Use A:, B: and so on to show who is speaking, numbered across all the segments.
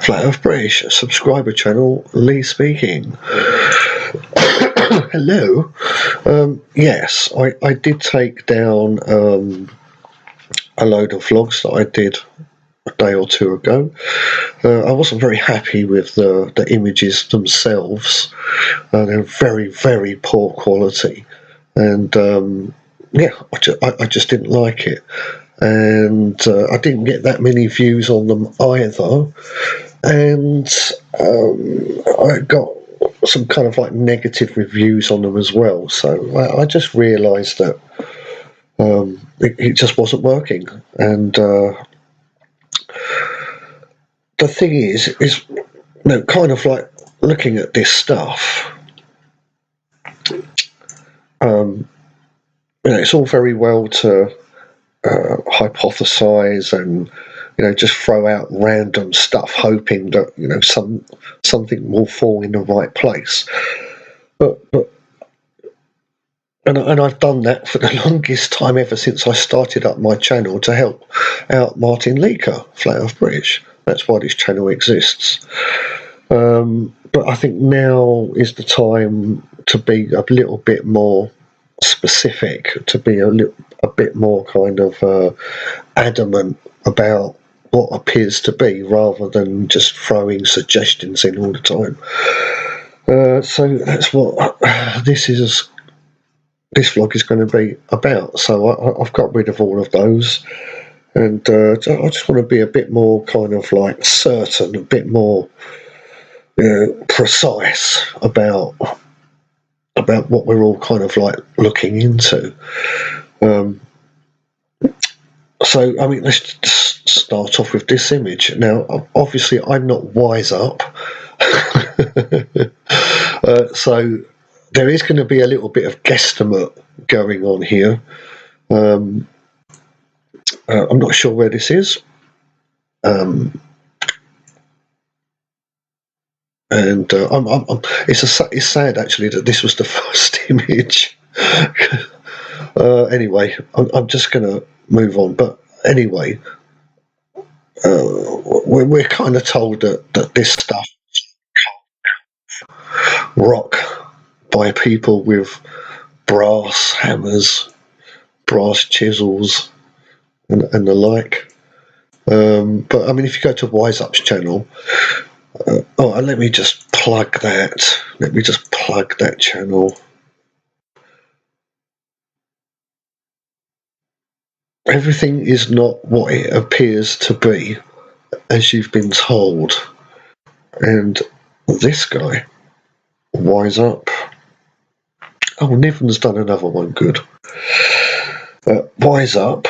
A: Flat Earth British subscriber channel, Lee speaking. Hello. Yes, I did take down a load of vlogs that I did a day or two ago. I wasn't very happy with the images themselves. They're very, very poor quality, and yeah, I just didn't like it, and I didn't get that many views on them either, and I got some kind of like negative reviews on them as well. So I just realised that it just wasn't working, and the thing is, kind of like looking at this stuff. It's all very well to hypothesize and just throw out random stuff, hoping that something will fall in the right place. But I've done that for the longest time, ever since I started up my channel to help out Martin Leaker, Flat Earth British. That's why this channel exists. But I think now is the time to be a little bit more specific, to be a bit more kind of adamant about what appears to be, rather than just throwing suggestions in all the time. So that's what this vlog is going to be about. So I've got rid of all of those, and I just want to be a bit more kind of like certain, a bit more precise about what we're all kind of like looking into. So I mean, let's just start off with this image. Now, obviously, I'm not wise up, so there is going to be a little bit of guesstimate going on here. I'm not sure where this is. And it's sad actually that this was the first image. Anyway, I'm just going to move on. But anyway, we're kind of told that this stuff rock by people with brass hammers, brass chisels, and the like. But I mean, if you go to Wise Up's channel, let me just plug that. Let me just plug that channel. Everything is not what it appears to be, as you've been told. And this guy, Wise Up. Oh, Niven's done another one. Good. Wise Up.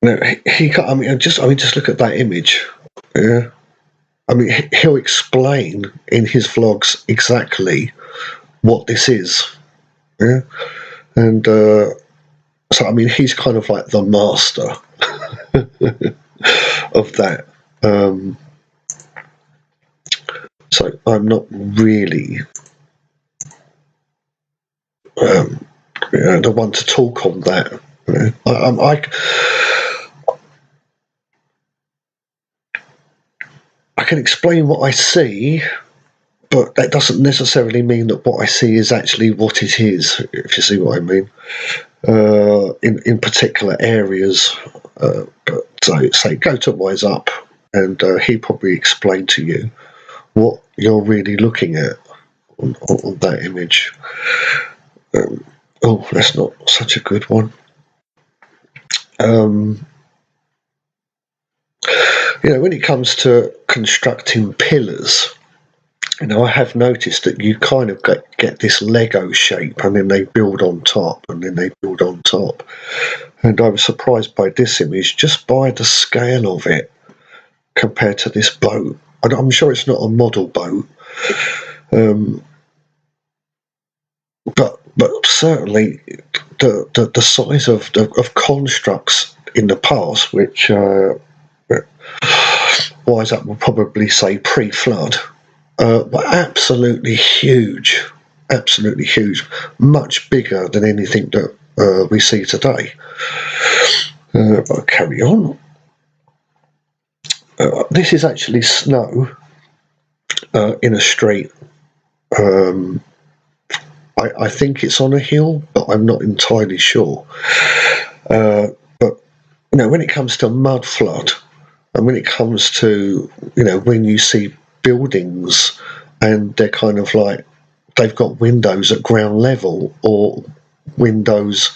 A: Now he got. I mean, just look at that image. Yeah. I mean, he'll explain in his vlogs exactly what this is. Yeah. And so I mean, he's kind of like the master of that. So I'm not really the one to talk on that. I can explain what I see, but that doesn't necessarily mean that what I see is actually what it is, if you see what I mean, in particular areas. But say go to Wise Up, and he probably explain to you what you're really looking at on that image. Oh, that's not such a good one. When it comes to constructing pillars, I have noticed that you kind of get this Lego shape, and then they build on top, and then they build on top. And I was surprised by this image, just by the scale of it compared to this boat. I'm sure it's not a model boat, but certainly the size of constructs in the past, which Wise Up will probably say pre-flood, were absolutely huge, much bigger than anything that we see today. I'll carry on. This is actually snow in a street. I think it's on a hill, but I'm not entirely sure. But when it comes to mud flood, and when it comes to when you see buildings and they're kind of like they've got windows at ground level or windows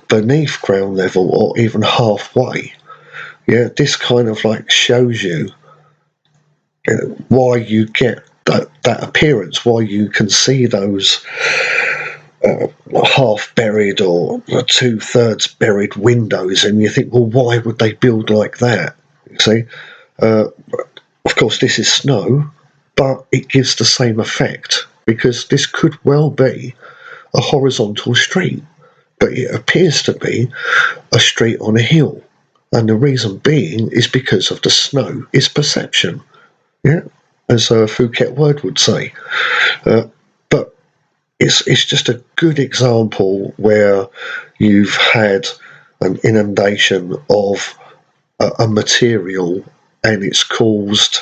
A: beneath ground level or even halfway, this kind of like shows you why you get that appearance, why you can see those half buried or 2/3 buried windows, and you think, well, why would they build like that? You see, of course, this is snow, but it gives the same effect because this could well be a horizontal street, but it appears to be a street on a hill, and the reason being is because of the snow. It's perception, as a Phuket word would say. But it's just a good example where you've had an inundation of a material and it's caused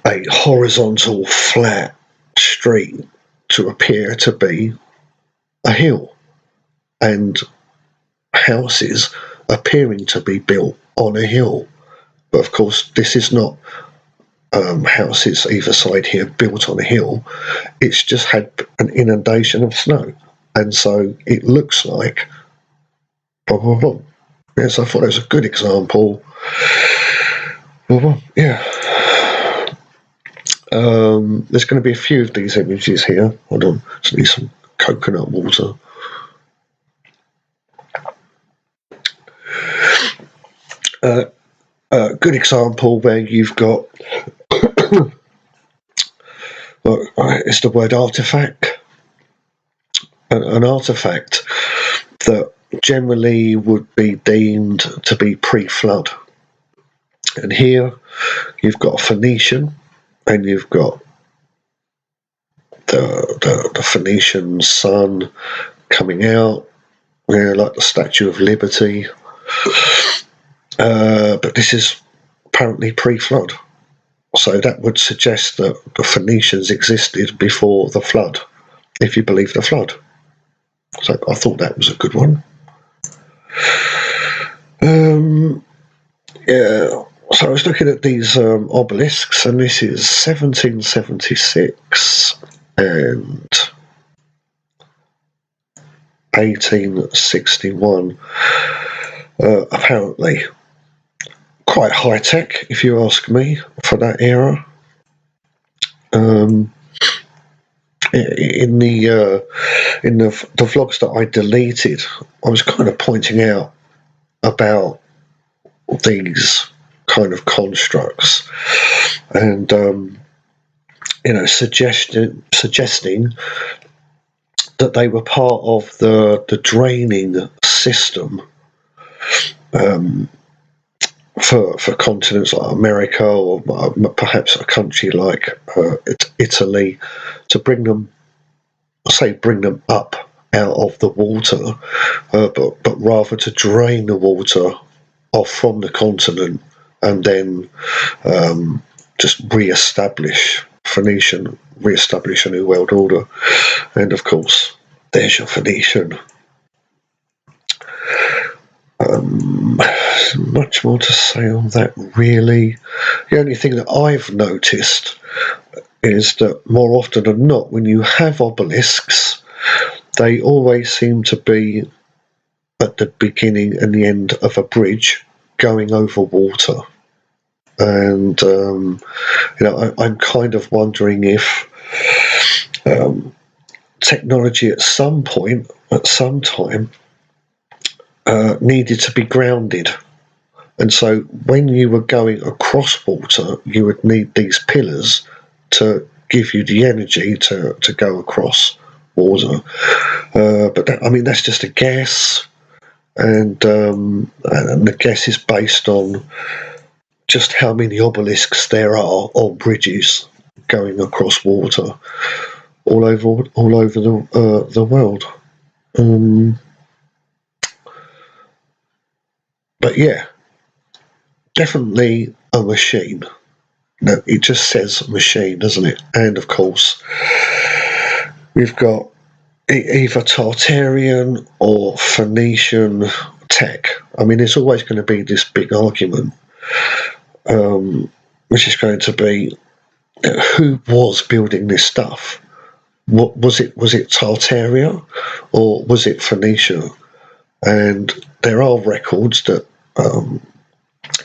A: a horizontal flat street to appear to be a hill and houses appearing to be built on a hill. But of course, this is not houses either side here built on a hill. It's just had an inundation of snow, and so it looks like blah blah blah. Yes, I thought it was a good example. Blah, blah, yeah. There's going to be a few of these images here. Hold on, just need some coconut water. Good example where you've got it's the word artifact. An artifact that generally would be deemed to be pre-flood. And here you've got a Phoenician, and you've got the Phoenician sun coming out, like the Statue of Liberty. But this is apparently pre-flood. So that would suggest that the Phoenicians existed before the flood, if you believe the flood. So I thought that was a good one. So I was looking at these obelisks, and this is 1776 and 1861. Apparently quite high tech, if you ask me, for that era. In the vlogs that I deleted, I was kind of pointing out about these kind of constructs and suggesting that they were part of the draining system for continents like America or perhaps a country like Italy, to bring them up out of the water, but rather to drain the water off from the continent and then just re-establish a new world order. And of course, there's your Phoenician. Much more to say on that, really. The only thing that I've noticed is that more often than not, when you have obelisks, they always seem to be at the beginning and the end of a bridge going over water. And I'm kind of wondering if technology at some point, at some time, needed to be grounded. And so when you were going across water, you would need these pillars to give you the energy to go across water. But that's just a guess. And the guess is based on just how many obelisks there are on bridges going across water all over the world. But yeah, definitely a machine. No, it just says machine, doesn't it? And of course, we've got either Tartarian or Phoenician tech. I mean, there's always going to be this big argument, which is going to be who was building this stuff. What was it? Was it Tartaria or was it Phoenicia? And there are records that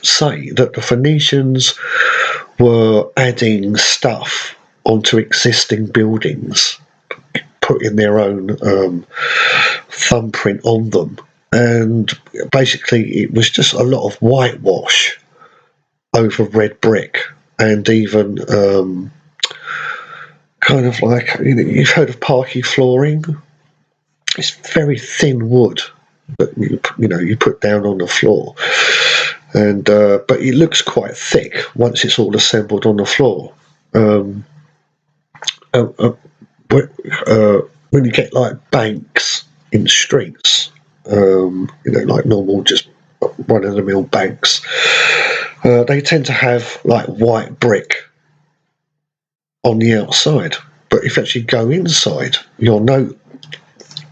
A: say that the Phoenicians were adding stuff onto existing buildings, putting their own thumbprint on them, and basically it was just a lot of whitewash over red brick, and even kind of like, you've heard of parquet flooring. It's very thin wood that you put down on the floor, and but it looks quite thick once it's all assembled on the floor. When you get like banks in streets, like normal, just run-of-the-mill banks, they tend to have like white brick on the outside. But if you actually go inside, you'll note,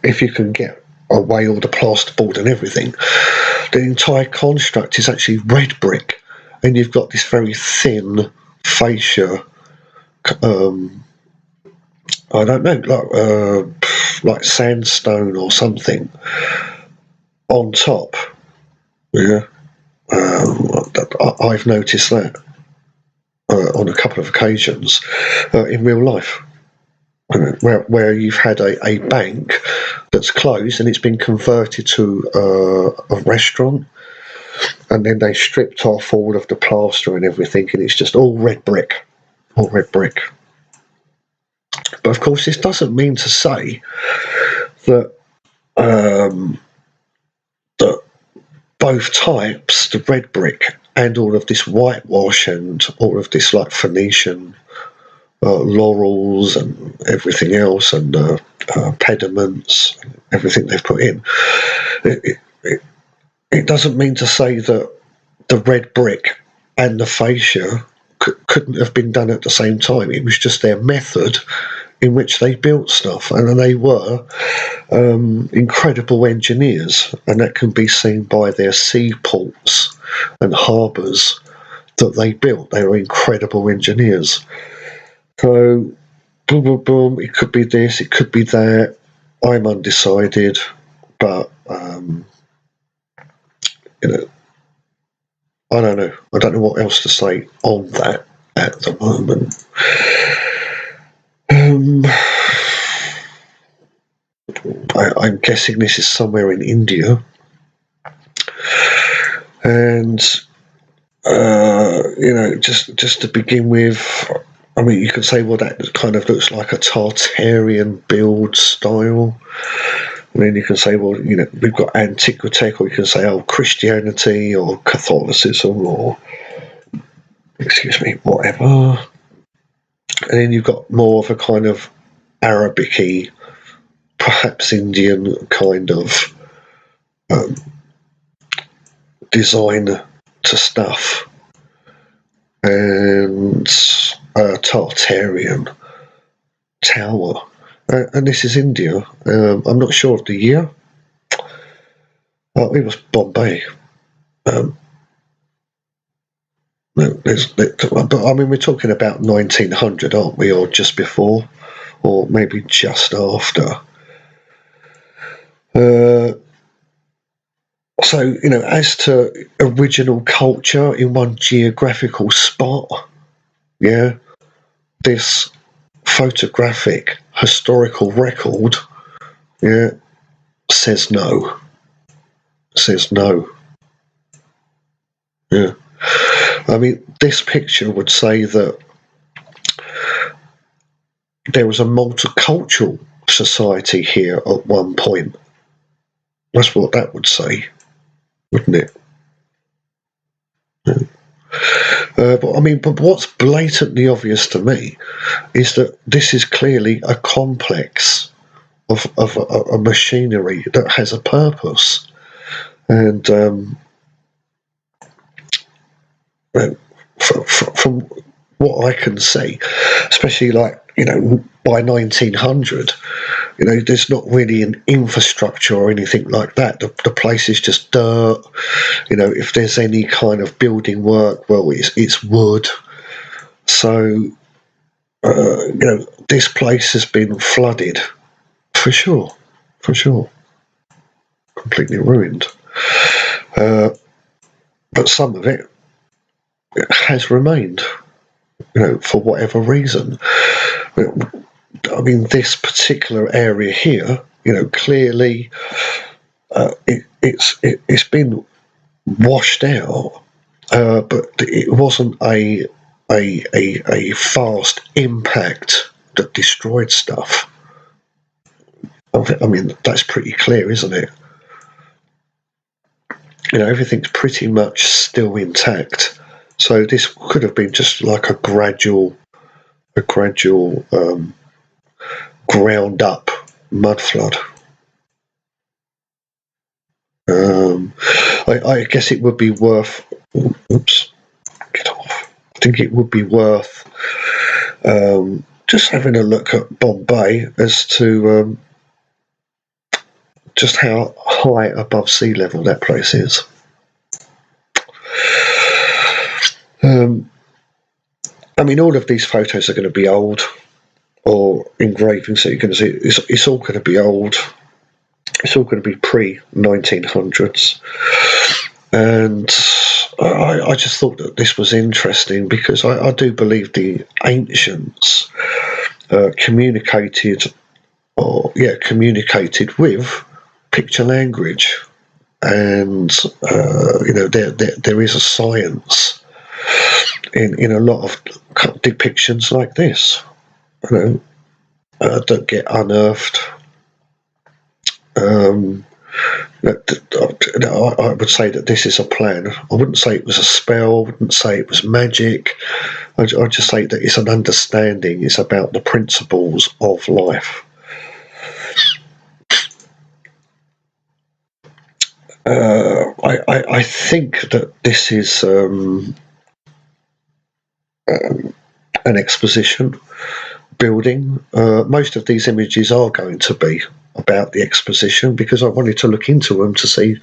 A: if you can get away all the plasterboard and everything, the entire construct is actually red brick, and you've got this very thin fascia. I don't know, like sandstone or something on top. Yeah, I've noticed that on a couple of occasions in real life, where you've had a bank that's closed and it's been converted to a restaurant, and then they stripped off all of the plaster and everything, and it's just all red brick. But of course, this doesn't mean to say that that both types, the red brick and all of this whitewash and all of this like Phoenician laurels and everything else, and pediments, everything they've put in, it doesn't mean to say that the red brick and the fascia couldn't have been done at the same time. It was just their method in which they built stuff, and they were incredible engineers, and that can be seen by their seaports and harbours that they built. They were incredible engineers. So, boom, boom, boom, it could be this, it could be that. I'm undecided, but I don't know. I don't know what else to say on that at the moment. I'm guessing this is somewhere in India, and just to begin with, I mean, you could say, well, that kind of looks like a Tartarian build style. And then you can say, well, we've got Antiquity, or you can say, oh, Christianity or Catholicism or, whatever. And then you've got more of a kind of Arabic-y, perhaps Indian kind of design to stuff. And Tartarian tower. And this is India. I'm not sure of the year. It was Bombay. But I mean, we're talking about 1900, aren't we? Or just before, or maybe just after. So, as to original culture in one geographical spot, yeah, this photographic historical record, yeah, says no. Yeah. I mean, this picture would say that there was a multicultural society here at one point. That's what that would say, wouldn't it? Yeah. But what's blatantly obvious to me is that this is clearly a complex of a machinery that has a purpose, and from what I can see, especially like, by 1900, there's not really an infrastructure or anything like that. The place is just dirt. If there's any kind of building work, well, it's wood. So, this place has been flooded for sure, completely ruined. But some of it has remained, for whatever reason. I mean, this particular area here, clearly it's been washed out, but it wasn't a fast impact that destroyed stuff. I mean, that's pretty clear, isn't it? Everything's pretty much still intact. So this could have been just like a gradual ground up mud flood. I guess it would be worth. Oops, get off. I think it would be worth just having a look at Bombay as to just how high above sea level that place is. I mean, all of these photos are going to be old, or engravings that you're going to see. It's all going to be old. It's all going to be pre-1900s. And I just thought that this was interesting because I do believe the ancients communicated with picture language, and there is a science in a lot of depictions like this, that get unearthed. I would say that this is a plan. I wouldn't say it was a spell. I wouldn't say it was magic. I'd just say that it's an understanding. It's about the principles of life. I think that this is an exposition building. Most of these images are going to be about the exposition because I wanted to look into them to see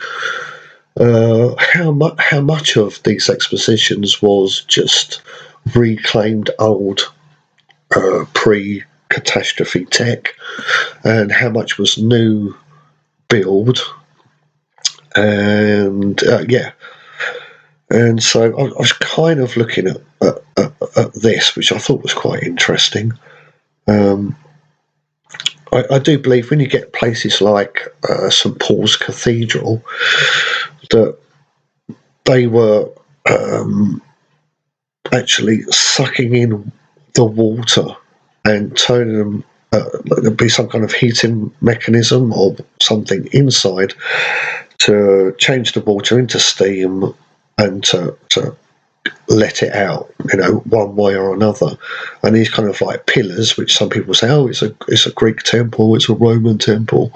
A: how much of these expositions was just reclaimed old pre-catastrophe tech, and how much was new build. And and so I was kind of looking at this, which I thought was quite interesting. I do believe when you get places like St Paul's Cathedral, that they were actually sucking in the water and turning them. There'd be some kind of heating mechanism or something inside to change the water into steam and to let it out, one way or another. And these kind of like pillars, which some people say, oh, it's a Greek temple, it's a Roman temple.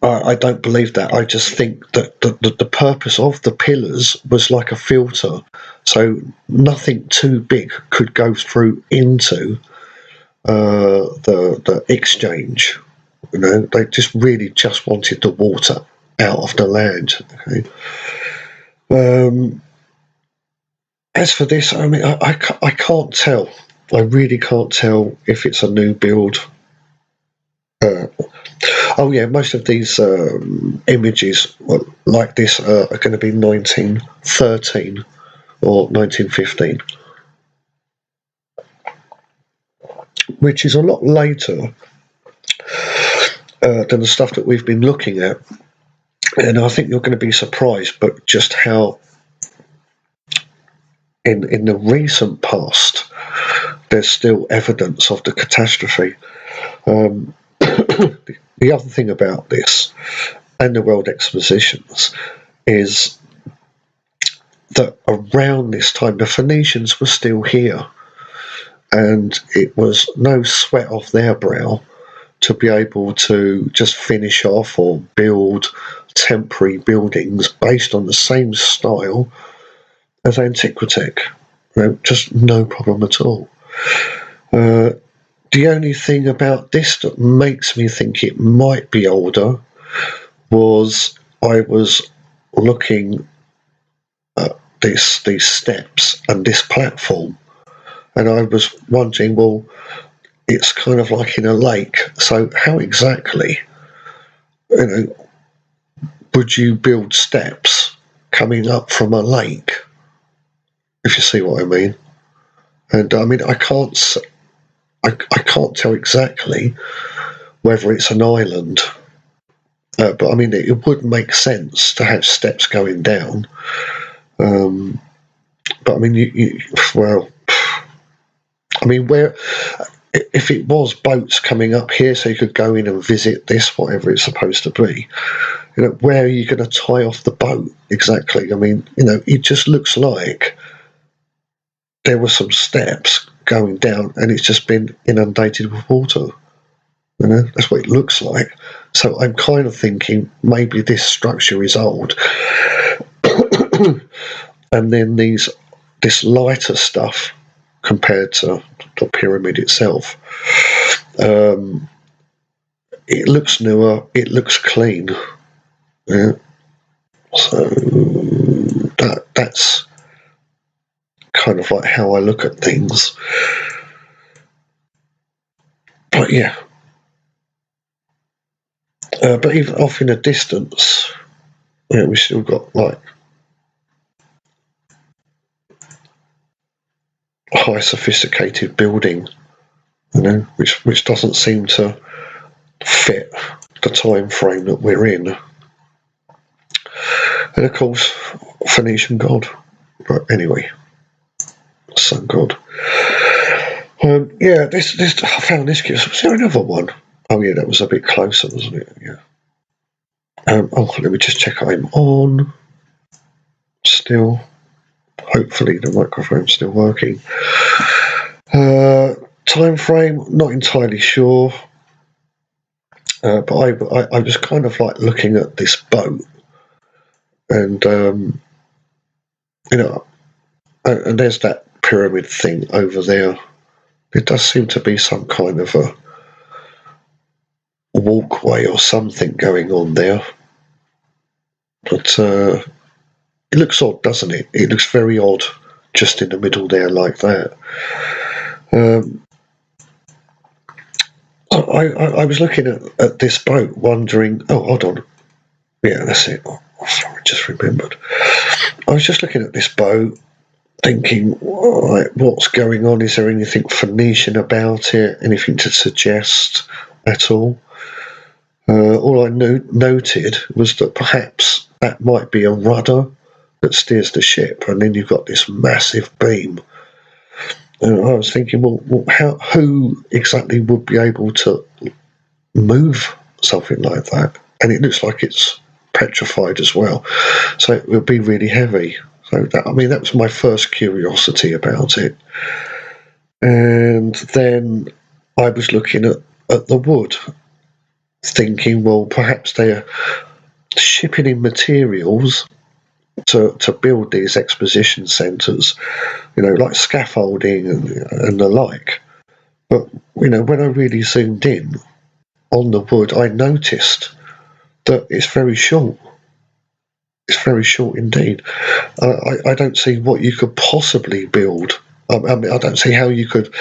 A: I don't believe that. I just think that the purpose of the pillars was like a filter, so nothing too big could go through into the exchange. They just really just wanted the water out of the land. Okay. As for this, I mean, I can't tell. I really can't tell if it's a new build. Most of these images like this are going to be 1913 or 1915, which is a lot later than the stuff that we've been looking at. And I think you're going to be surprised, but just how in the recent past there's still evidence of the catastrophe. The other thing about this and the World Expositions is that around this time the Phoenicians were still here, and it was no sweat off their brow to be able to just finish off or build contemporary buildings based on the same style as Antiquitech. Just no problem at all. The only thing about this that makes me think it might be older was I was looking at these steps and this platform, and I was wondering, well, it's kind of like in a lake, so how exactly, would you build steps coming up from a lake, if you see what I mean? And I mean, I can't tell exactly whether it's an island, but I mean, it would make sense to have steps going down. But I mean, well, I mean, where, if it was boats coming up here so you could go in and visit this, whatever it's supposed to be, where are you going to tie off the boat exactly? I mean, it just looks like there were some steps going down and it's just been inundated with water. That's what it looks like. So I'm kind of thinking maybe this structure is old. And then this lighter stuff compared to the pyramid itself, it looks newer, it looks clean. Yeah. So that's kind of like how I look at things. But yeah. But even off in a distance, we still got like high sophisticated building, which doesn't seem to fit the time frame that we're in. And of course, Phoenician god. But anyway, sun god. Yeah, this I found this curious. Was there another one? Oh yeah, that was a bit closer, wasn't it? Yeah. Let me just check I'm on. Still. Hopefully the microphone's still working. Time frame, not entirely sure. But I was kind of like looking at this boat, and and there's that pyramid thing over there. There does seem to be some kind of a walkway or something going on there, but it looks odd, doesn't it? It looks very odd, just in the middle there like that. I was looking at this boat, wondering. Oh, hold on. Yeah, that's it. Oh, sorry, I just remembered. I was just looking at this boat, thinking, what's going on? Is there anything Phoenician about it? Anything to suggest at all? All I noted was that perhaps that might be a rudder that steers the ship, and then you've got this massive beam. And I was thinking, well, who exactly would be able to move something like that? And it looks like it's petrified as well, so it would be really heavy. So that was my first curiosity about it. And then I was looking at the wood, thinking, well, perhaps they're shipping in materials to build these exposition centres, like scaffolding and the like. But when I really zoomed in on the wood, I noticed that it's very short. It's very short indeed. I don't see what you could possibly build. I don't see how you could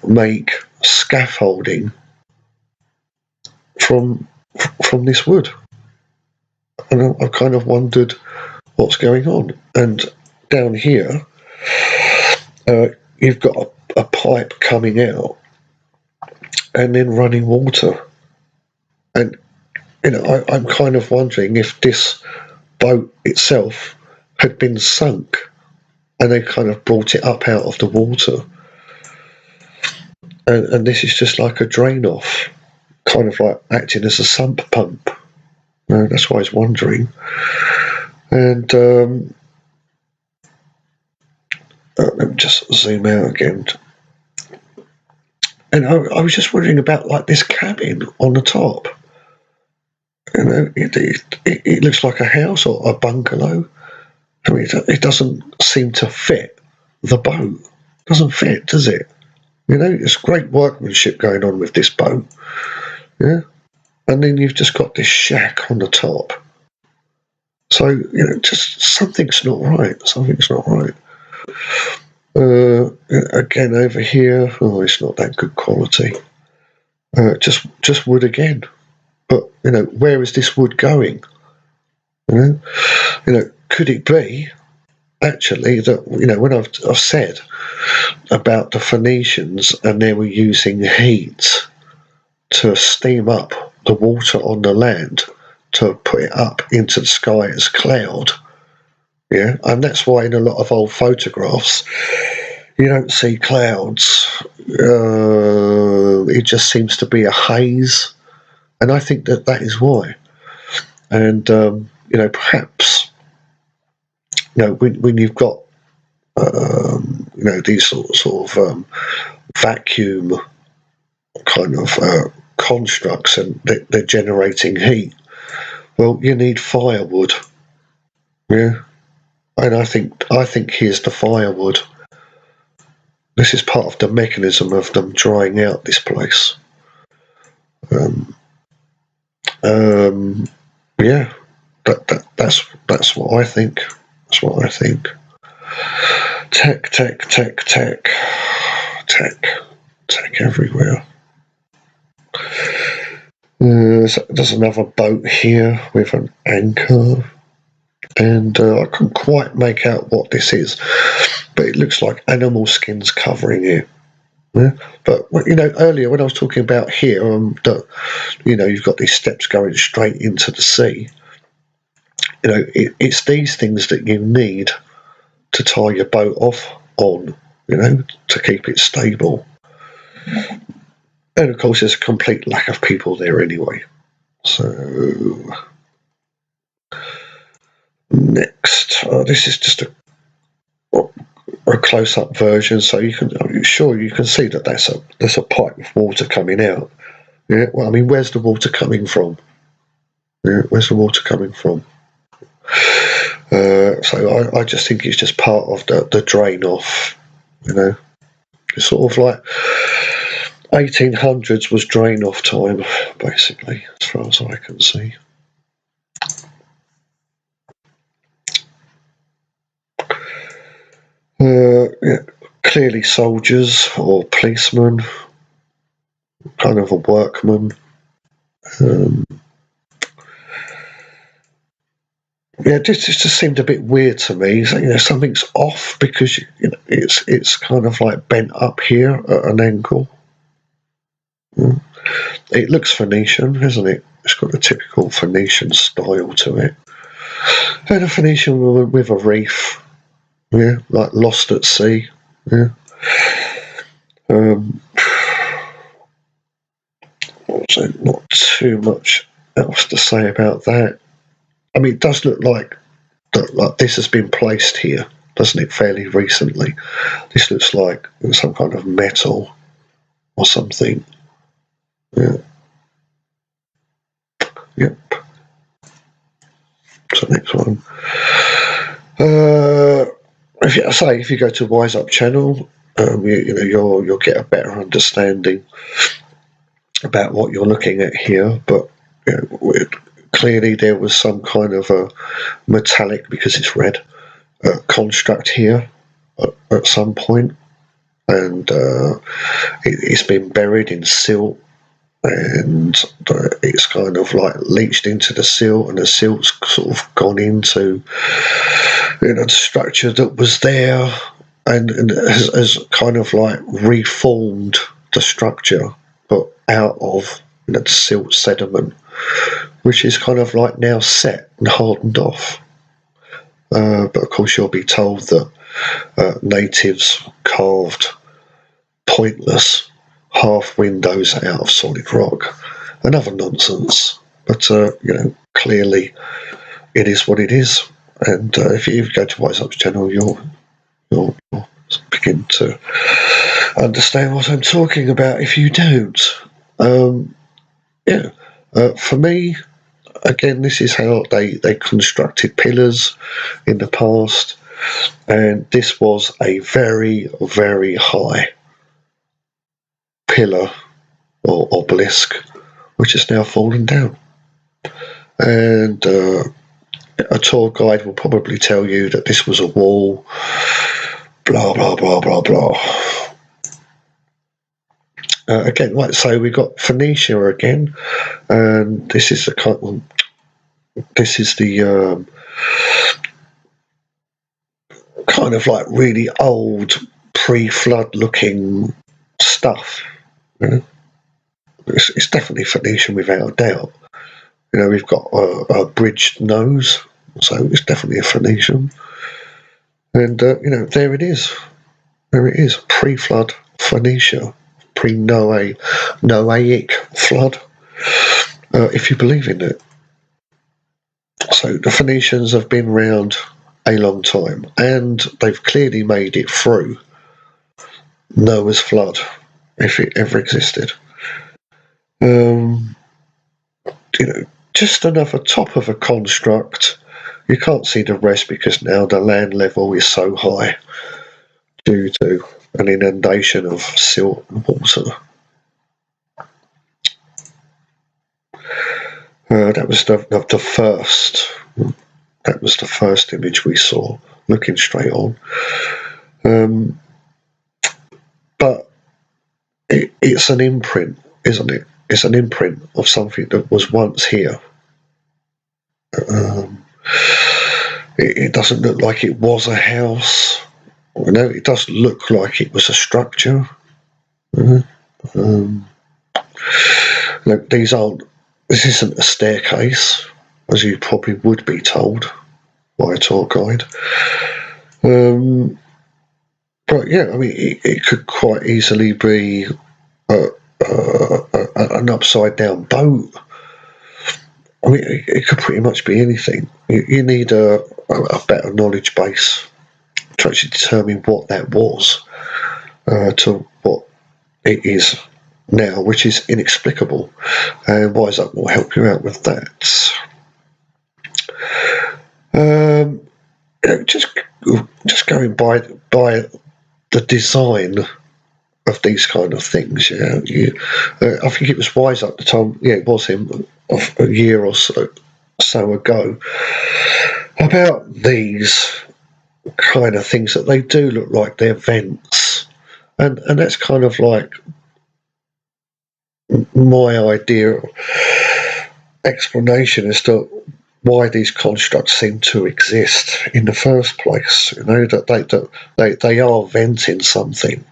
A: make scaffolding from this wood. And I've kind of wondered what's going on. And down here, you've got a pipe coming out and then running water. And, I'm kind of wondering if this boat itself had been sunk and they kind of brought it up out of the water. And this is just like a drain off, kind of like acting as a sump pump. That's why I was wondering. And let me just zoom out again. And I was just wondering about like this cabin on the top. it looks like a house or a bungalow. I mean, it doesn't seem to fit the boat. It doesn't fit, does it? It's great workmanship going on with this boat. Yeah. And then you've just got this shack on the top. So, just something's not right. Something's not right. Again, over here, it's not that good quality. Just wood again. But, where is this wood going? Could it be actually that, when I've said about the Phoenicians and they were using heat to steam up the water on the land to put it up into the sky as cloud, and that's why in a lot of old photographs you don't see clouds. It just seems to be a haze, and I think that is why. And perhaps when you've got these sort of vacuum kind of constructs and they're generating heat, well, you need firewood. And I think here's the firewood. This is part of the mechanism of them drying out this place. That's what I think. That's what I think. Tech everywhere. So there's another boat here with an anchor, and I couldn't quite make out what this is, but it looks like animal skins covering it. But earlier when I was talking about here, that you've got these steps going straight into the sea. It's these things that you need to tie your boat off on, to keep it stable. And of course, there's a complete lack of people there anyway. So next, this is just a close-up version, so you can see that there's a pipe of water coming out. Yeah, well, I mean, where's the water coming from? Where's the water coming from? So I just think it's just part of the drain off. It's sort of like 1800s was drain off time, basically, as far as I can see. Clearly soldiers or policemen, kind of a workman. This just seemed a bit weird to me. So, something's off because it's kind of like bent up here at an angle. It looks Phoenician, hasn't it? It's got a typical Phoenician style to it. And a Phoenician woman with a reef, like lost at sea. So not too much else to say about that. I mean, it does look like this has been placed here, doesn't it, fairly recently? This looks like some kind of metal or something. Yep. So next one. If you go to Wise Up channel, you'll get a better understanding about what you're looking at here. But clearly there was some kind of a metallic, because it's red, construct here at some point, and it's been buried in silt, and it's kind of like leached into the silt, and the silt's sort of gone into the structure that was there, and has kind of like reformed the structure, but out of the silt sediment, which is kind of like now set and hardened off. But of course you'll be told that natives carved pointless half windows out of solid rock. Another nonsense. But clearly it is what it is. And if you go to Wise Up's channel, you'll begin to understand what I'm talking about if you don't. For me, again, this is how they constructed pillars in the past, and this was a very, very high pillar or obelisk, which has now fallen down. And a tour guide will probably tell you that this was a wall, blah, blah, blah, blah, blah. Again, like so, we got Phoenicia again, and this is the kind of like really old pre-flood looking stuff. You know? It's definitely Phoenician without a doubt. You know, we've got a bridged nose, so it's definitely a Phoenician. And you know, there it is. There it is, pre-flood Phoenicia, pre-Noahic flood, if you believe in it. So the Phoenicians have been around a long time, and they've clearly made it through Noah's flood, if it ever existed. You know, just another top of a construct. You can't see the rest because now the land level is so high due to an inundation of silt and water. That was the first. That was the first image we saw, looking straight on. But it's an imprint, isn't it? It's an imprint of something that was once here. It doesn't look like it was a house. You know, it does look like it was a structure. Look, this isn't a staircase, as you probably would be told by a tour guide. But yeah, I mean, it could quite easily be an upside down boat. I mean, it could pretty much be anything. You need a better knowledge base to actually determine what that was to what it is now, which is inexplicable. And Wise Up will help you out with that. Just going by the design of these kind of things, I think it was Wise Up the time. Yeah, it was him a year or so ago about these kind of things that they do look like they're vents, and that's kind of like my idea explanation as to why these constructs seem to exist in the first place. You know, that they are venting something,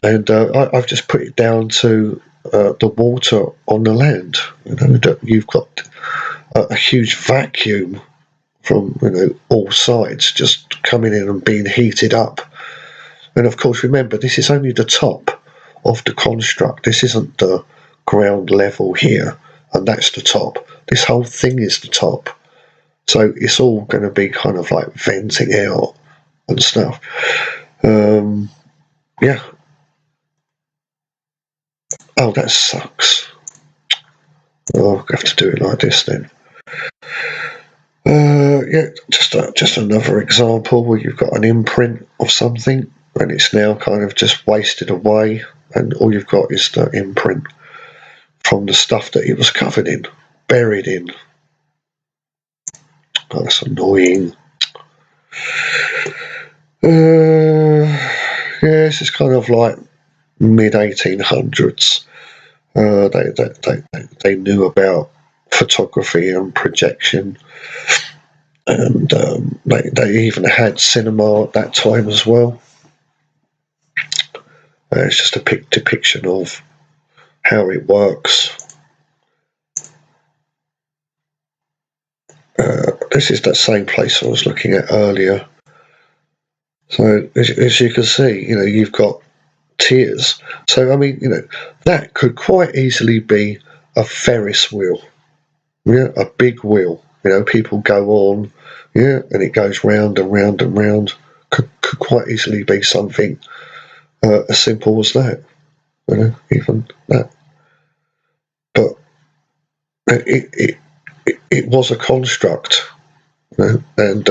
A: and I've just put it down to the water on the land. You know, that you've got a huge vacuum from, you know, all sides just coming in and being heated up. And of course, remember, this is only the top of the construct. This isn't the ground level here, and that's the top. This whole thing is the top. So it's all going to be kind of like venting out and stuff. Yeah. Oh, that sucks. Oh, I'll have to do it like this then. Yeah, just another example where you've got an imprint of something and it's now kind of just wasted away, and all you've got is the imprint from the stuff that it was covered in, buried in. Oh, that's annoying. Yeah, this is kind of like mid 1800s. They knew about photography and projection, and they even had cinema at that time as well. It's just a depiction of how it works. This is that same place I was looking at earlier. So as you can see, you know, you've got tiers. So I mean, you know, that could quite easily be a Ferris wheel. Yeah, a big wheel. You know, people go on, yeah, and it goes round and round and round. Could quite easily be something as simple as that. You know, even that. But it was a construct, and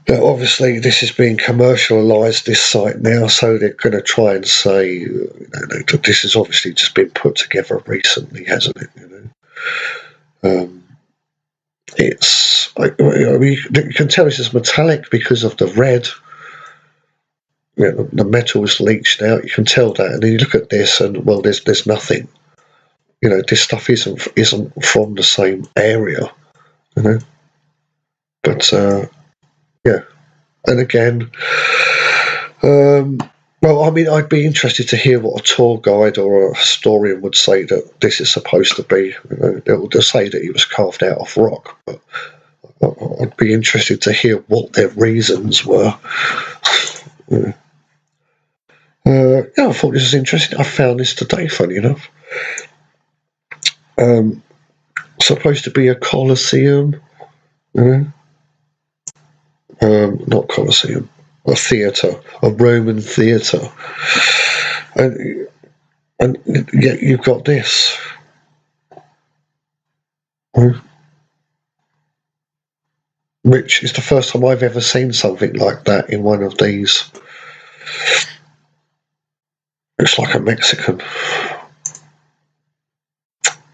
A: obviously this is being commercialised, this site now, so they're going to try and say that this has obviously just been put together recently, hasn't it? It's you can tell this is metallic because of the red. The metal is leached out. You can tell that, and then you look at this, and well, there's nothing. This stuff isn't from the same area. But yeah, and again, well, I mean, I'd be interested to hear what a tour guide or a historian would say that this is supposed to be. They'll say that it was carved out of rock, but I'd be interested to hear what their reasons were. I thought this was interesting. I found this today, funny enough. Supposed to be a Colosseum. Not Colosseum. A theatre. A Roman theatre. And yet you've got this. Which is the first time I've ever seen something like that in one of these. Looks like a Mexican.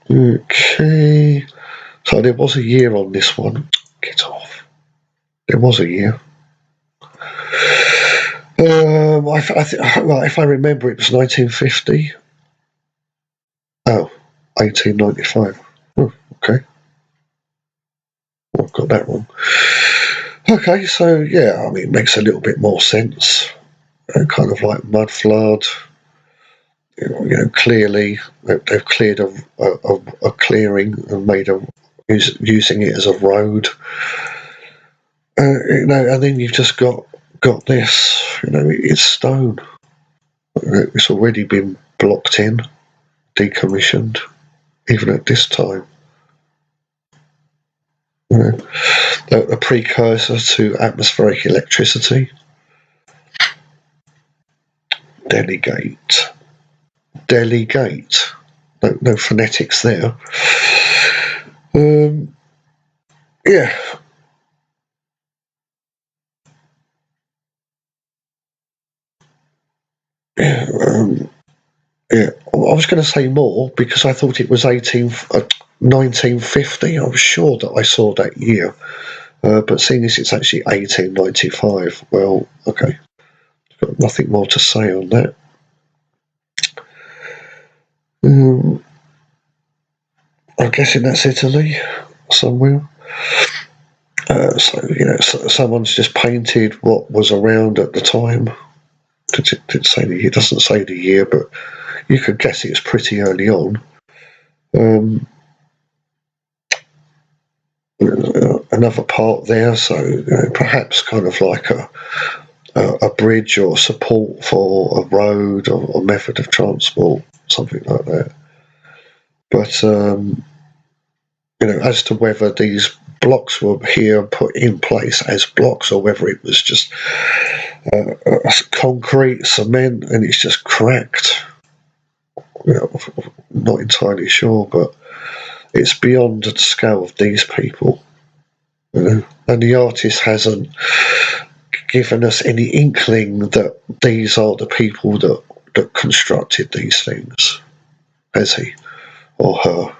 A: Okay. So there was a year on this one. Get off. There was a year. If I remember, it was 1950. Oh, 1895. Oh, okay. I've got that wrong. Okay, so yeah, I mean, it makes a little bit more sense. Kind of like mud flood. Clearly they've cleared a clearing and made using it as a road. And then you've just got this. It's stone. It's already been blocked in, decommissioned, even at this time. A precursor to atmospheric electricity. Delegate. No phonetics there. Yeah. Yeah, I was going to say more because I thought it was 1950. I was sure that I saw that year, but seeing as it's actually 1895, well, okay, got nothing more to say on that. I'm guessing that's Italy somewhere. Someone's just painted what was around at the time. It say the year? It doesn't say the year, but you could guess it's pretty early on. Another part there, so perhaps kind of like a bridge or support for a road or method of transport, something like that. But as to whether these blocks were here put in place as blocks or whether it was just concrete, cement, and it's just cracked, not entirely sure, but it's beyond the scale of these people. And the artist hasn't given us any inkling that these are the people that constructed these things, has he or her?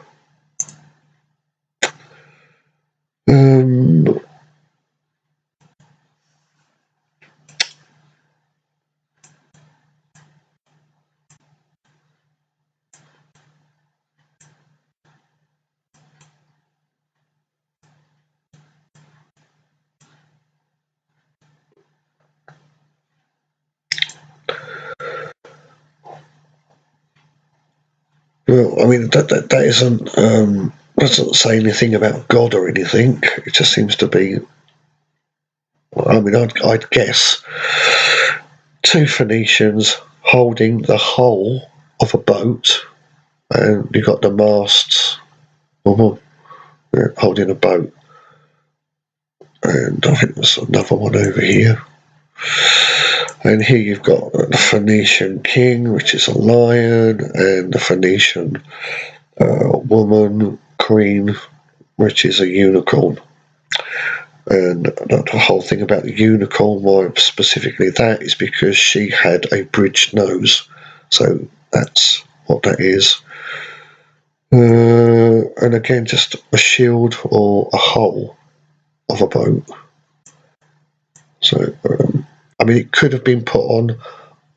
A: Well, I mean, that isn't doesn't say anything about God or anything. It just seems to be. I mean, I'd guess two Phoenicians holding the hull of a boat, and you got the masts holding a boat, and I think there's another one over here. And here you've got the Phoenician king, which is a lion, and the Phoenician woman green, which is a unicorn. And the whole thing about the unicorn, why specifically that, is because she had a bridged nose. So that's what that is. And again, just a shield or a hull of a boat. So, I mean, it could have been put on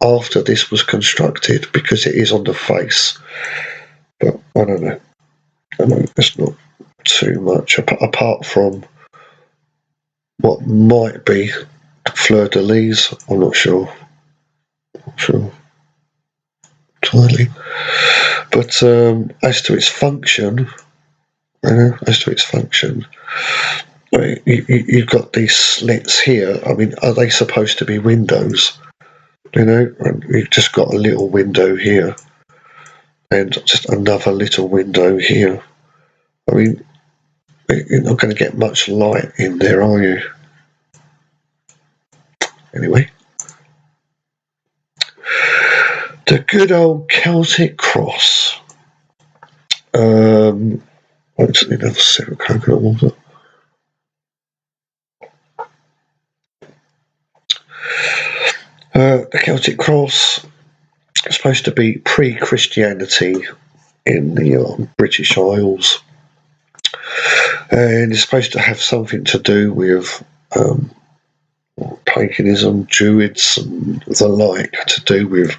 A: after this was constructed because it is on the face. But I don't know. It's not too much apart from what might be fleur-de-lis. I'm not sure. Entirely. But as to its function, you've got these slits here. I mean, are they supposed to be windows? And you've just got a little window here, and just another little window here. I mean, you're not going to get much light in there, are you? Anyway. The good old Celtic cross. I just need another sip of coconut water. The Celtic cross is supposed to be pre-Christianity in the British Isles, and it's supposed to have something to do with paganism, Druids, and the like, to do with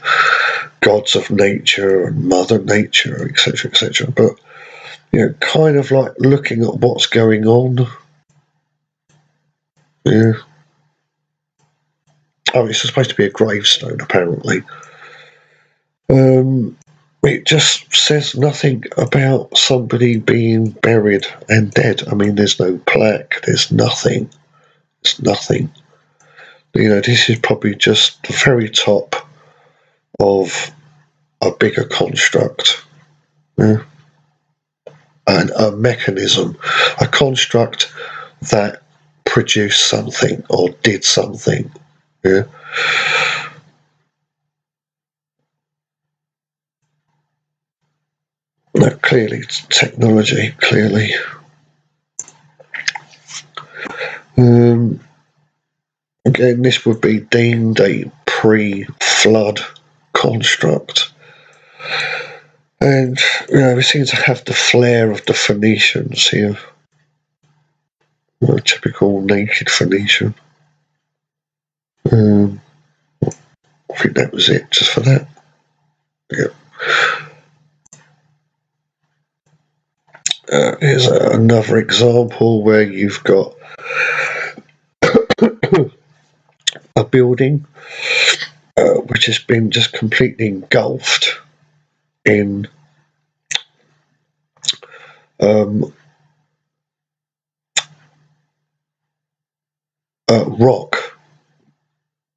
A: gods of nature and Mother Nature, etc., etc. But kind of like looking at what's going on. Yeah. Oh, it's supposed to be a gravestone, apparently. It just says nothing about somebody being buried and dead. I mean, there's no plaque, there's nothing. It's nothing. This is probably just the very top of a bigger construct. Yeah. And a mechanism, a construct that produced something or did something. Yeah. No, clearly it's technology, clearly. Again, this would be deemed a pre-flood construct. And, we seem to have the flair of the Phoenicians here. A typical naked Phoenician. I think that was it, just for that. Yeah. Here's another example where you've got a building which has been just completely engulfed in rock.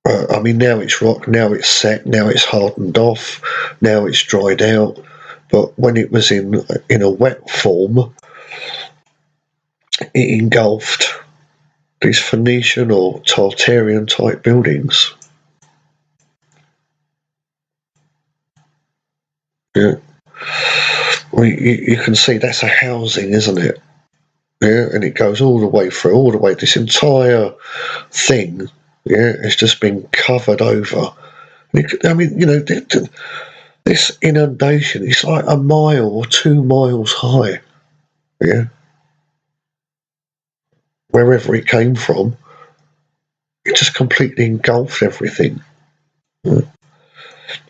A: I mean, now it's rock, now it's set, now it's hardened off, now it's dried out. But when it was in a wet form, it engulfed these Phoenician or Tartarian type buildings. Yeah. Well, you can see that's a housing, isn't it? Yeah, and it goes all the way through, all the way. This entire thing, it's just been covered over. I mean, this inundation is like a mile or 2 miles high. Yeah. Wherever it came from, it just completely engulfed everything. Yeah.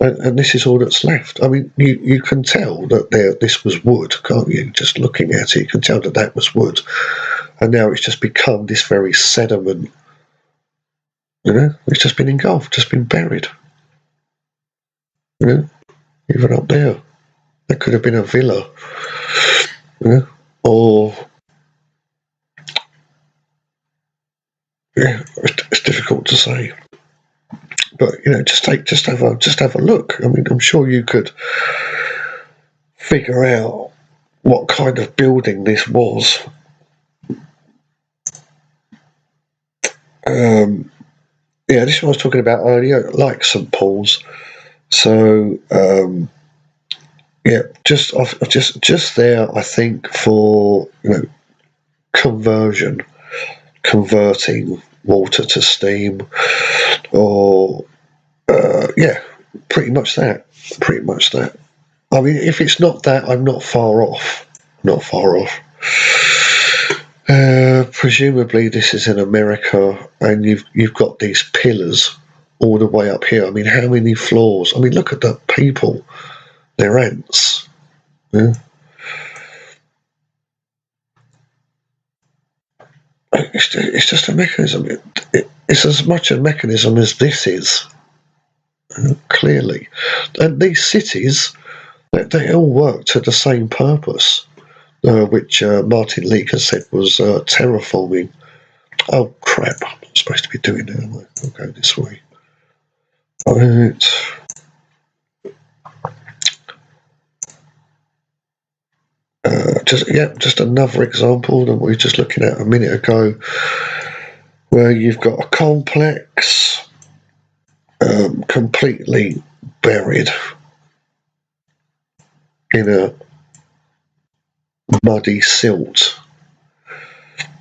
A: And this is all that's left. I mean, you can tell that this was wood, can't you? Just looking at it, you can tell that was wood. And now it's just become this very sediment. It's just been engulfed, just been buried. Even up there. That could have been a villa. Or it's difficult to say. But just have a look. I mean, I'm sure you could figure out what kind of building this was. This is what I was talking about earlier, like St. Paul's. So, yeah, just there, I think, for converting water to steam, or yeah, pretty much that. Pretty much that. I mean, if it's not that, I'm not far off. Not far off. Presumably, this is in America, and you've got these pillars all the way up here. I mean, how many floors? I mean, look at the people. They're ants. Yeah. It's just a mechanism. It's as much a mechanism as this is, clearly. And these cities, they all work to the same purpose, which Martin Leaker said was terraforming. Oh, crap. I'm not supposed to be doing that, am I? I'll go this way. Right. Just another example that we were just looking at a minute ago, where you've got a complex completely buried in a muddy silt,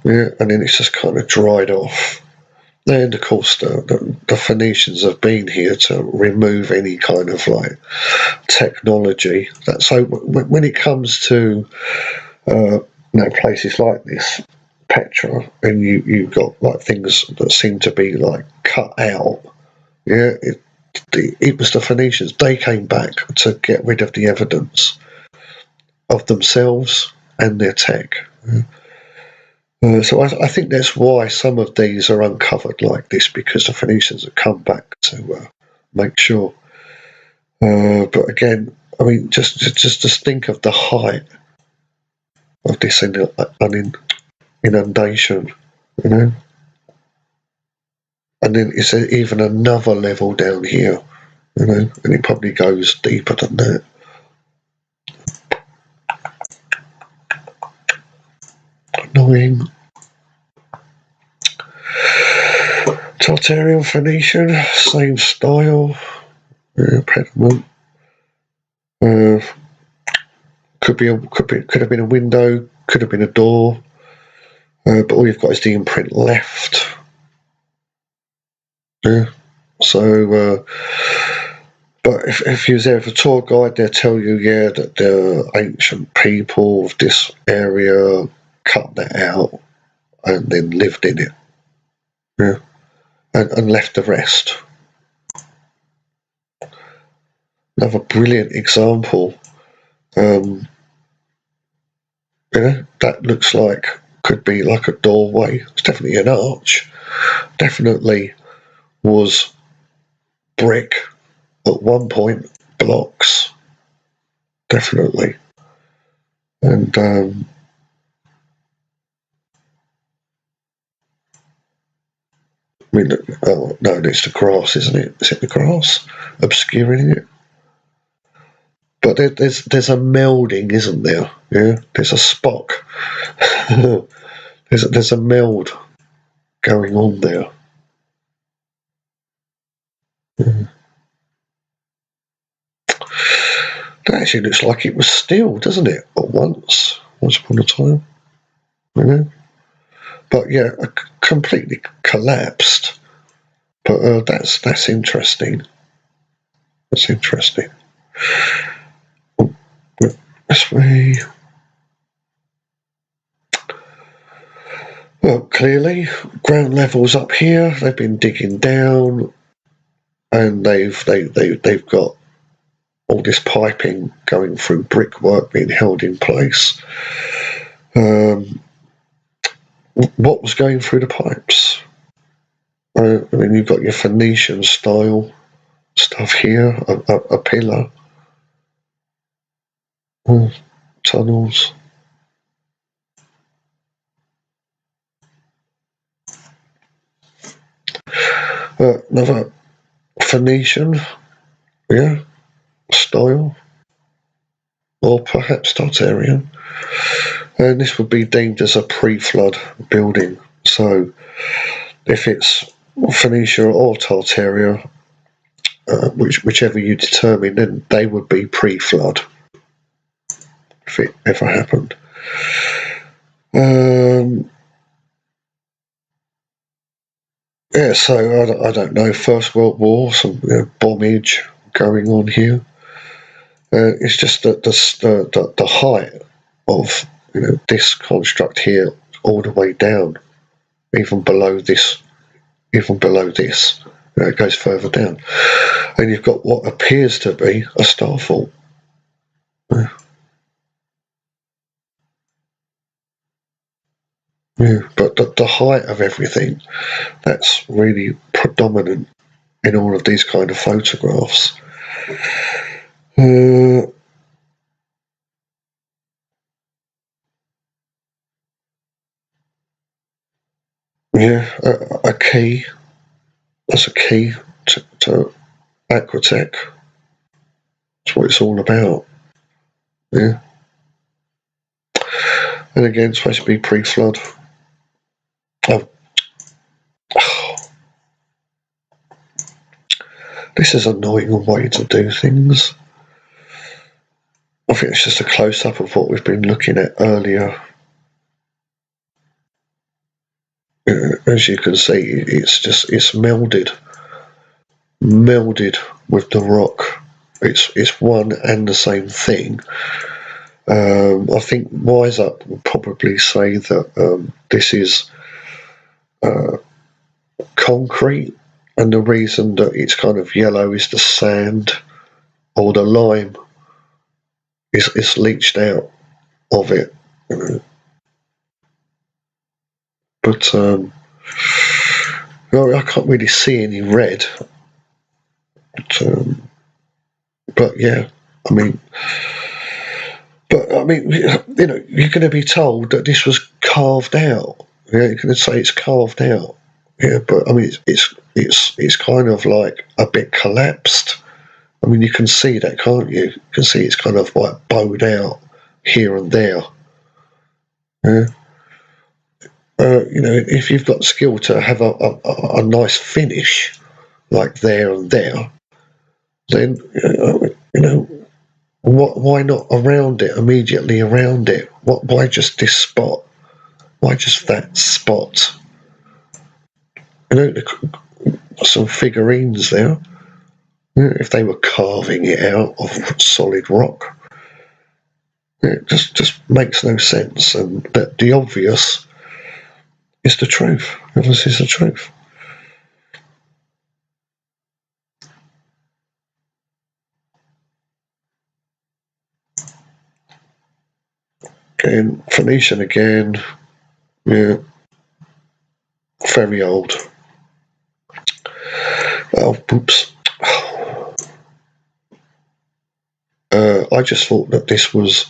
A: yeah, and then it's just kind of dried off. And of course, the Phoenicians have been here to remove any kind of like technology. So when it comes to places like this, Petra, and you've got like things that seem to be like cut out. Yeah, it was the Phoenicians. They came back to get rid of the evidence of themselves and their tech. So I think that's why some of these are uncovered like this, because the Phoenicians have come back to make sure. But again, I mean, just think of the height of this inundation, you know. And then it's even another level down here, you know, and it probably goes deeper than that. Annoying. Tartarian Phoenician, same style, pediment. Could have been a window, could have been a door, but all you've got is the imprint left. Yeah. So, but if you was there with a tour guide, they'll tell you, yeah, that the ancient people of this area cut that out and then lived in it. Yeah. And left the rest. Another brilliant example. That looks like could be like a doorway. It's definitely an arch. Definitely was brick at one point, blocks. Definitely. And I mean, oh no, it's the grass, isn't it? Is it the grass obscuring it? But there's a melding, isn't there? Yeah, there's a Spock. there's a meld going on there. That actually looks like it was steel, doesn't it? At once upon a time, you know. But yeah, completely collapsed. But that's interesting. That's interesting. This way. Well, clearly, ground level's up here. They've been digging down, and they've got all this piping going through brickwork being held in place. What was going through the pipes? I mean, you've got your Phoenician style stuff here, a pillar, tunnels. Another Phoenician, yeah, style, or perhaps Tartarian. And this would be deemed as a pre-flood building. So if it's Phoenicia or Tartaria, whichever you determine, then they would be pre-flood. if it ever happened. Yeah, so I don't know. First World War, some bombage going on here. It's just that the height of this construct here, all the way down, even below this, it goes further down, and you've got what appears to be a starfall. Yeah, but the height of everything, that's really predominant in all of these kind of photographs. Yeah, a key. That's a key to Aquatech. That's what it's all about. Yeah. And again, it's supposed to be pre-flood. Oh, this is an annoying way to do things. I think it's just a close-up of what we've been looking at earlier. As you can see, it's melded with the rock. It's one and the same thing. I think Wise Up would probably say that this is concrete, and the reason that it's kind of yellow is the sand or the lime is leached out of it. But I can't really see any red. But yeah, I mean, you're going to be told that this was carved out. Yeah, you're going to say it's carved out. Yeah, but I mean, it's kind of like a bit collapsed. I mean, you can see that, can't you? You can see it's kind of like bowed out here and there. Yeah. If you've got skill to have a nice finish, like there and there, then why not around it, immediately around it? Why just this spot? Why just that spot? Some figurines there. If they were carving it out of solid rock, it just makes no sense. And that the obvious is the truth. This is the truth. Again, Phoenician again. Yeah, very old. Oh, oops. I just thought that this was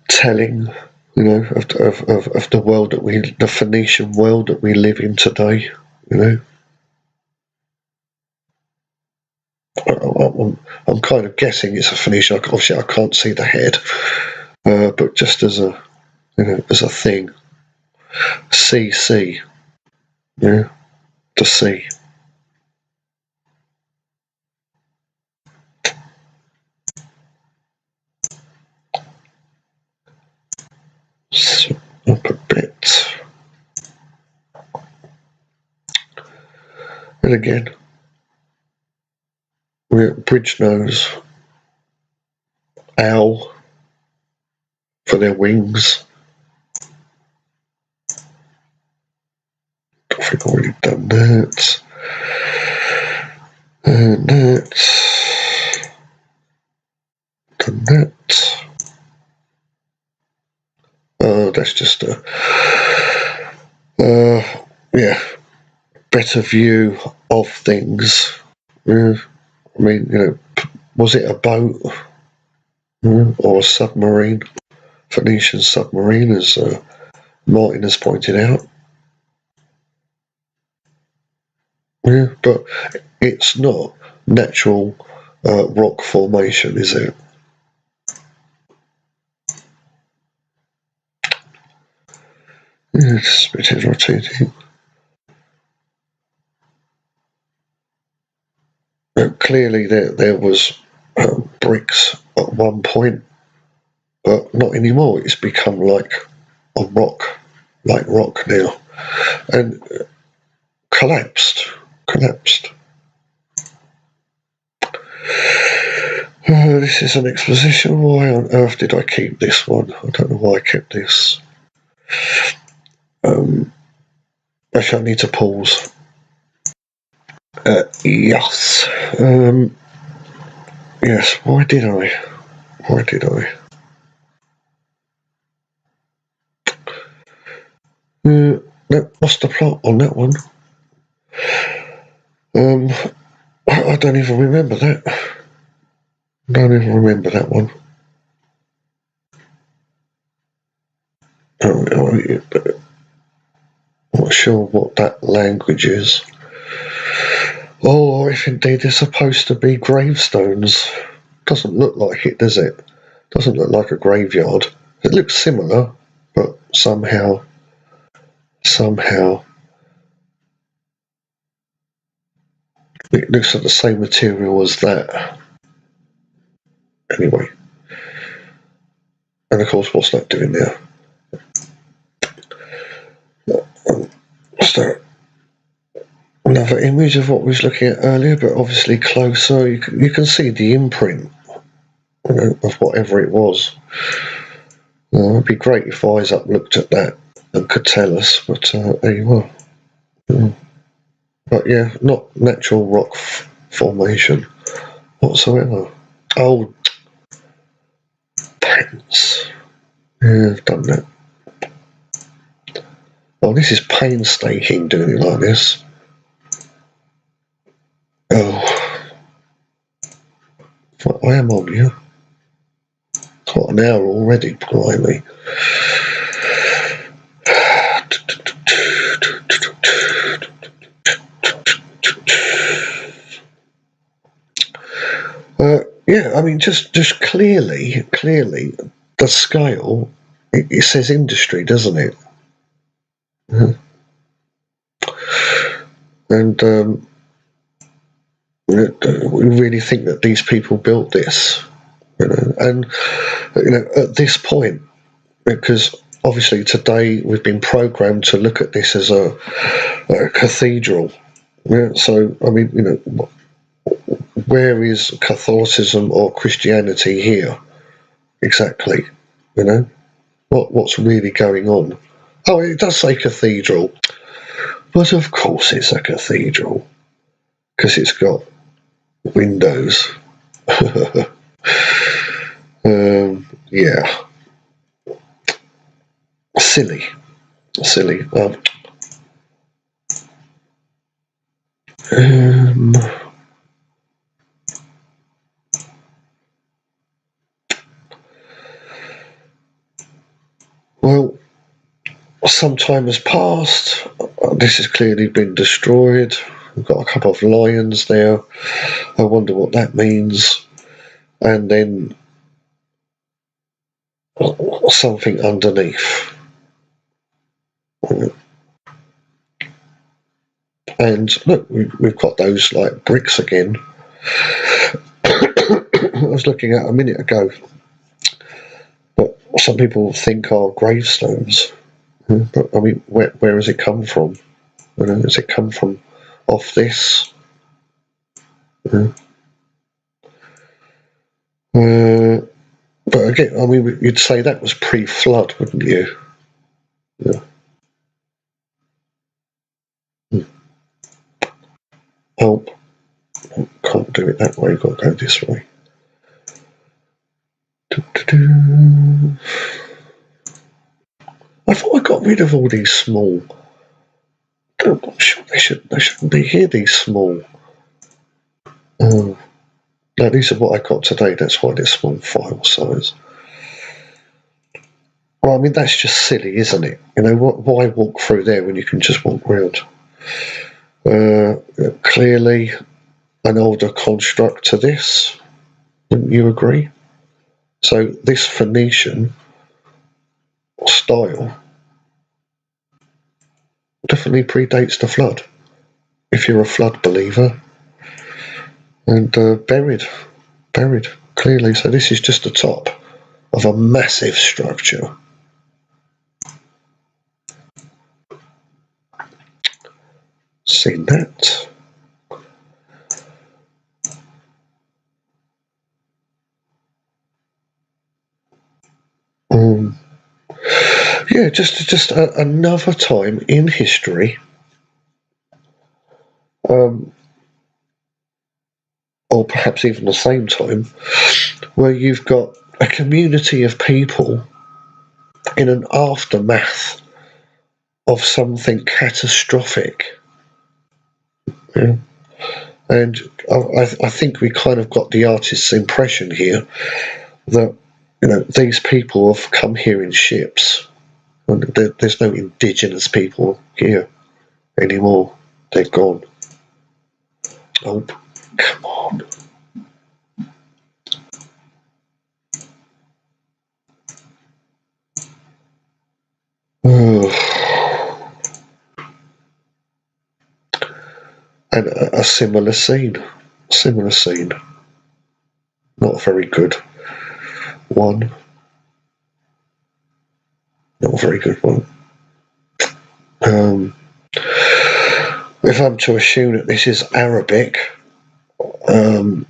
A: telling, of the world the Phoenician world that we live in today. I'm kind of guessing it's a Phoenician. Obviously, I can't see the head, but just as a thing, CC, yeah, the sea. So up a bit, and again, we're bridge nose, owl for their wings. I think I've already done that. And that. Done that. That's just a better view of things. Yeah. I mean, was it a boat or a submarine? Phoenician submarine, as Martin has pointed out. Yeah, but it's not natural rock formation, is it? Yeah, it's a bit irritating. Clearly, there was bricks at one point but not anymore. It's become like a rock now, and collapsed. This is an exposition. Why on earth did I keep this one? I don't know why I kept this. Actually, I need to pause. Yes. Yes, why did I? What's the plot on that one? I don't even remember that. One. Not sure what that language is. Oh, if indeed they're supposed to be gravestones. Doesn't look like it, does it? Doesn't look like a graveyard. It looks similar, but somehow it looks like the same material as that. Anyway. And of course, what's that doing there? So, another image of what we was looking at earlier, but obviously closer. You can see the imprint, of whatever it was. It'd be great if Isaac looked at that and could tell us, but there you are. But yeah, not natural rock formation whatsoever. Oh, pants. Yeah, I've done that. Oh, this is painstaking doing it like this. Oh, what I am on here. It's what, an hour already, blimey. Yeah, I mean, just clearly, the scale. It says industry, doesn't it? And we really think that these people built this, and at this point, because obviously today we've been programmed to look at this as a cathedral. Yeah, so I mean, where is Catholicism or Christianity here exactly? What's really going on? Oh, it does say cathedral, but of course it's a cathedral because it's got windows. Yeah, silly. Well, some time has passed. This has clearly been destroyed. We've got a couple of lions there. I wonder what that means. And then something underneath. And look, we've got those like bricks again. I was looking at a minute ago. But some people think are gravestones. But I mean, where has it come from? Has it come from off this? But again, I mean, you'd say that was pre-flood, wouldn't you? Yeah. Oh, can't do it that way. You've got to go this way. I thought I got rid of all these small. I'm sure they shouldn't be here. These small. No, these are what I got today. That's why they're small file size. Well, I mean, that's just silly, isn't it? Why walk through there when you can just walk round? Clearly an older construct to this. Wouldn't you agree? So this Phoenician style definitely predates the flood, if you're a flood believer. And buried, clearly. So this is just the top. of a massive structure. Seen that. Yeah, just another time in history, or perhaps even the same time, where you've got a community of people in an aftermath of something catastrophic. Yeah. And I think we kind of got the artist's impression here that, these people have come here in ships. And there's no indigenous people here anymore. They're gone. Oh, come on. And a similar scene. Not a very good one. Not a very good one. If I'm to assume that this is Arabic, that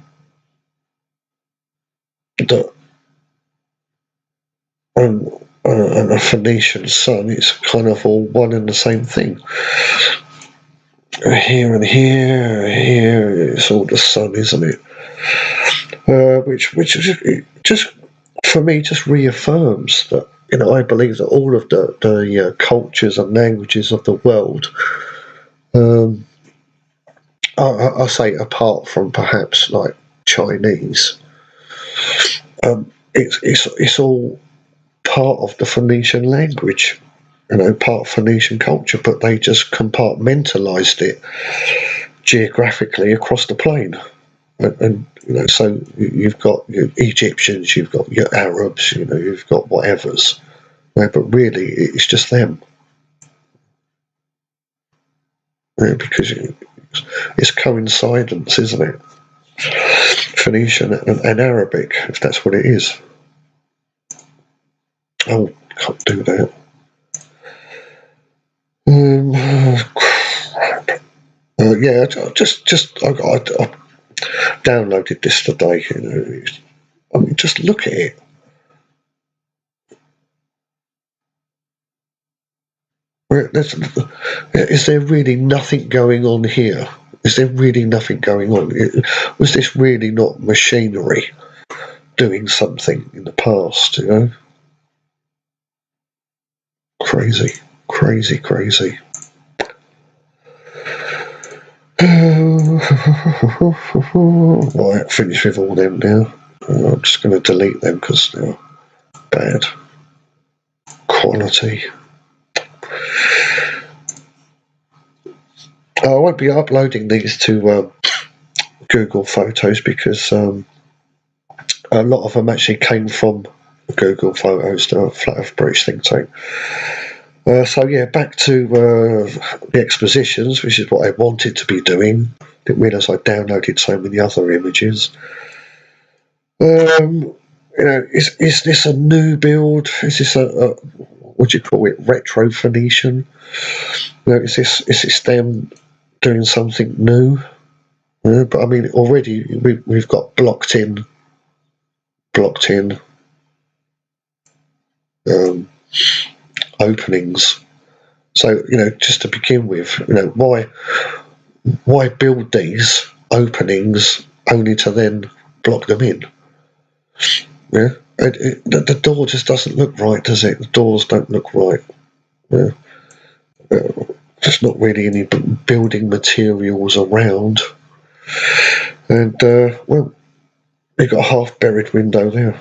A: and a Phoenician sun, it's kind of all one and the same thing. Here and here, it's all the sun, isn't it? Which just for me just reaffirms that, I believe that all of the cultures and languages of the world, I say apart from perhaps like Chinese, it's all part of the Phoenician language, part of Phoenician culture, but they just compartmentalized it geographically across the plane. And so you've got your Egyptians, you've got your Arabs, you've got whatevers, but really it's just them, because it's coincidence, isn't it? Phoenician and Arabic, if that's what it is. Oh, can't do that. Yeah, I downloaded this today. I mean, just look at it. Is there really nothing going on here? Is there really nothing going on? Was this really not machinery doing something in the past? Crazy. Right, finish with all them now. I'm just going to delete them because they're bad quality. I won't be uploading these to Google Photos because a lot of them actually came from Google Photos, the Flat Earth British think tank. So yeah, back to the expositions, which is what I wanted to be doing. Didn't realise I downloaded so many other images. Is this a new build? Is this a what do you call it? Retro Phoenician? Is this them doing something new? But I mean, already we've got blocked in openings. So just to begin with, why build these openings only to then block them in? Yeah, the door just doesn't look right, does it? The doors don't look right. Yeah. There's not really any building materials around, and well, we've got a half-buried window there.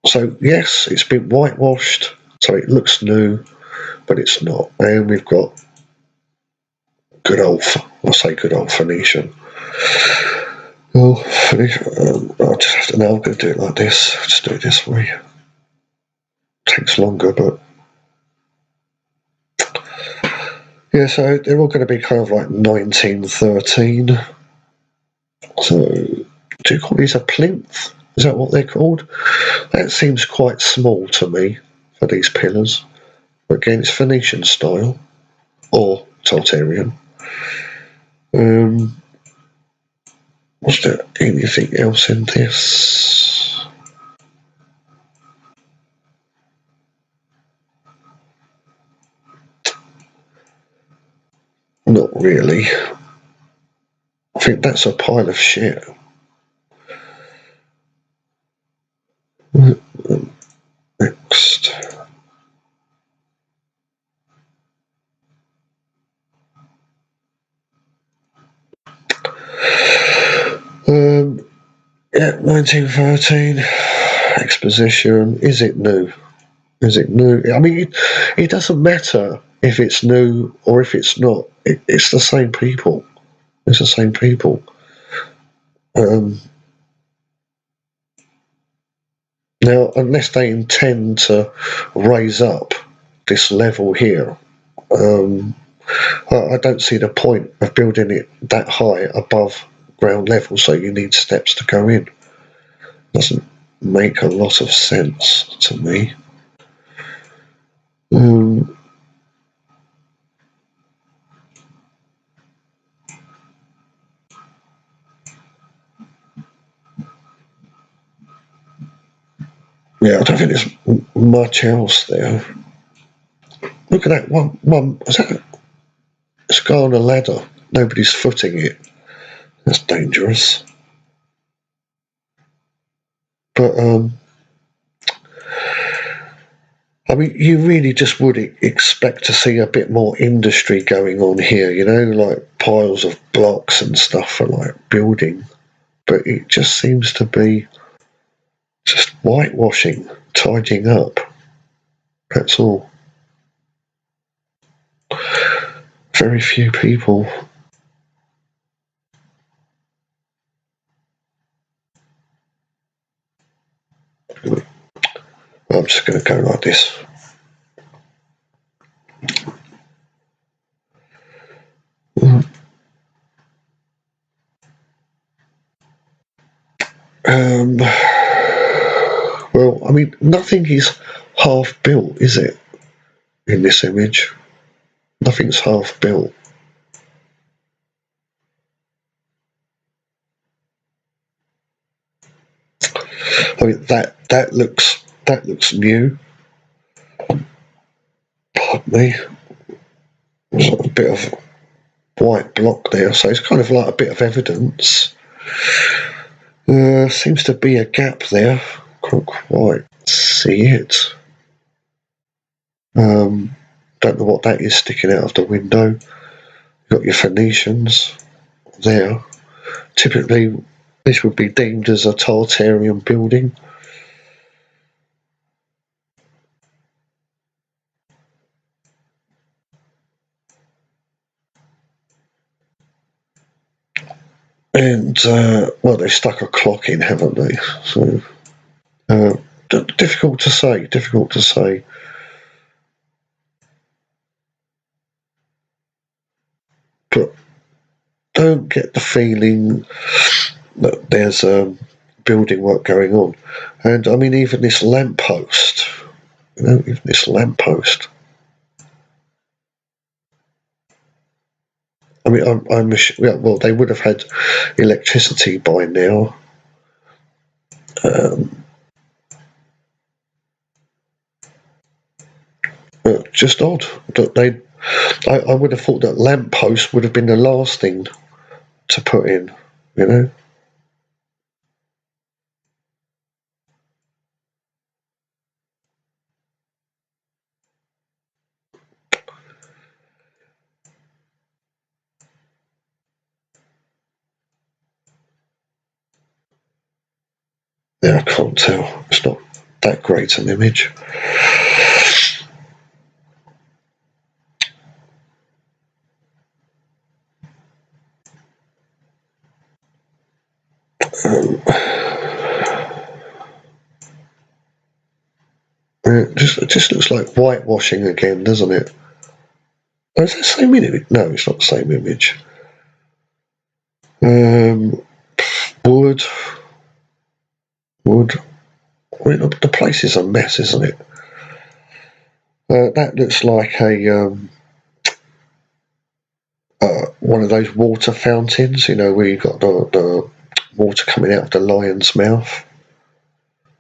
A: So yes, it's been whitewashed, so it looks new, but it's not. And we've got good old Phoenician. Well, I'll just have to now. I'm going to do it like this. I'll just do it this way. Takes longer, but yeah. So they're all going to be kind of like 1913. So do you call these a plinth Is that what they're called? That seems quite small to me for these pillars. But again, it's Phoenician style or Tartarian. Was there anything else in this? Not really. I think that's a pile of shit. Next. Yeah, 1913 exposition. Is it new? Is it new? I mean, it doesn't matter if it's new or if it's not. It's the same people. It's the same people. Now, unless they intend to raise up this level here, I don't see the point of building it that high above ground level, so you need steps to go in. Doesn't make a lot of sense to me. Yeah, I don't think there's much else there. Look at that one. Is that it's got on a ladder? Nobody's footing it. That's dangerous. But I mean, you really just would expect to see a bit more industry going on here, you know, like piles of blocks and stuff for like building. But it just seems to be just whitewashing, tidying up. That's all. Very few people. I'm just going to go like this. Well, I mean, nothing is half built, is it? In this image, nothing's half built. I mean, that looks new. Pardon me. There's a bit of white block there, so it's kind of like a bit of evidence. Seems to be a gap there. Can't quite see it. Don't know what that is sticking out of the window. You've got your Phoenicians there. Typically, this would be deemed as a Tartarian building. And, well, they've stuck a clock in, haven't they? So, difficult to say. But don't get the feeling that there's building work going on. And, I mean, even this lamppost, you know, even this lamppost. I mean, well, they would have had electricity by now. Just odd that they. I would have thought that lamppost would have been the last thing to put in, you know. Yeah, I can't tell. It's not that great an image. It just looks like whitewashing again, doesn't it? Oh, is that the same image? No, it's not the same image. Wood. wood. I mean, the place is a mess, isn't it? That looks like a one of those water fountains, where you've got the water coming out of the lion's mouth.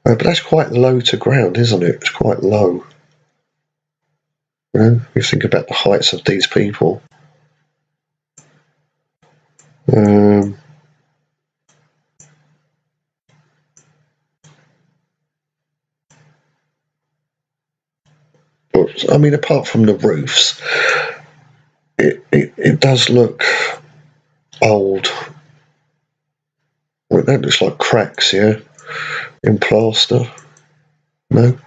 A: But that's quite low to ground, isn't it? It's quite low. You think about the heights of these people. But I mean, apart from the roofs, it does look old. Well, that looks like cracks, yeah, in plaster. No.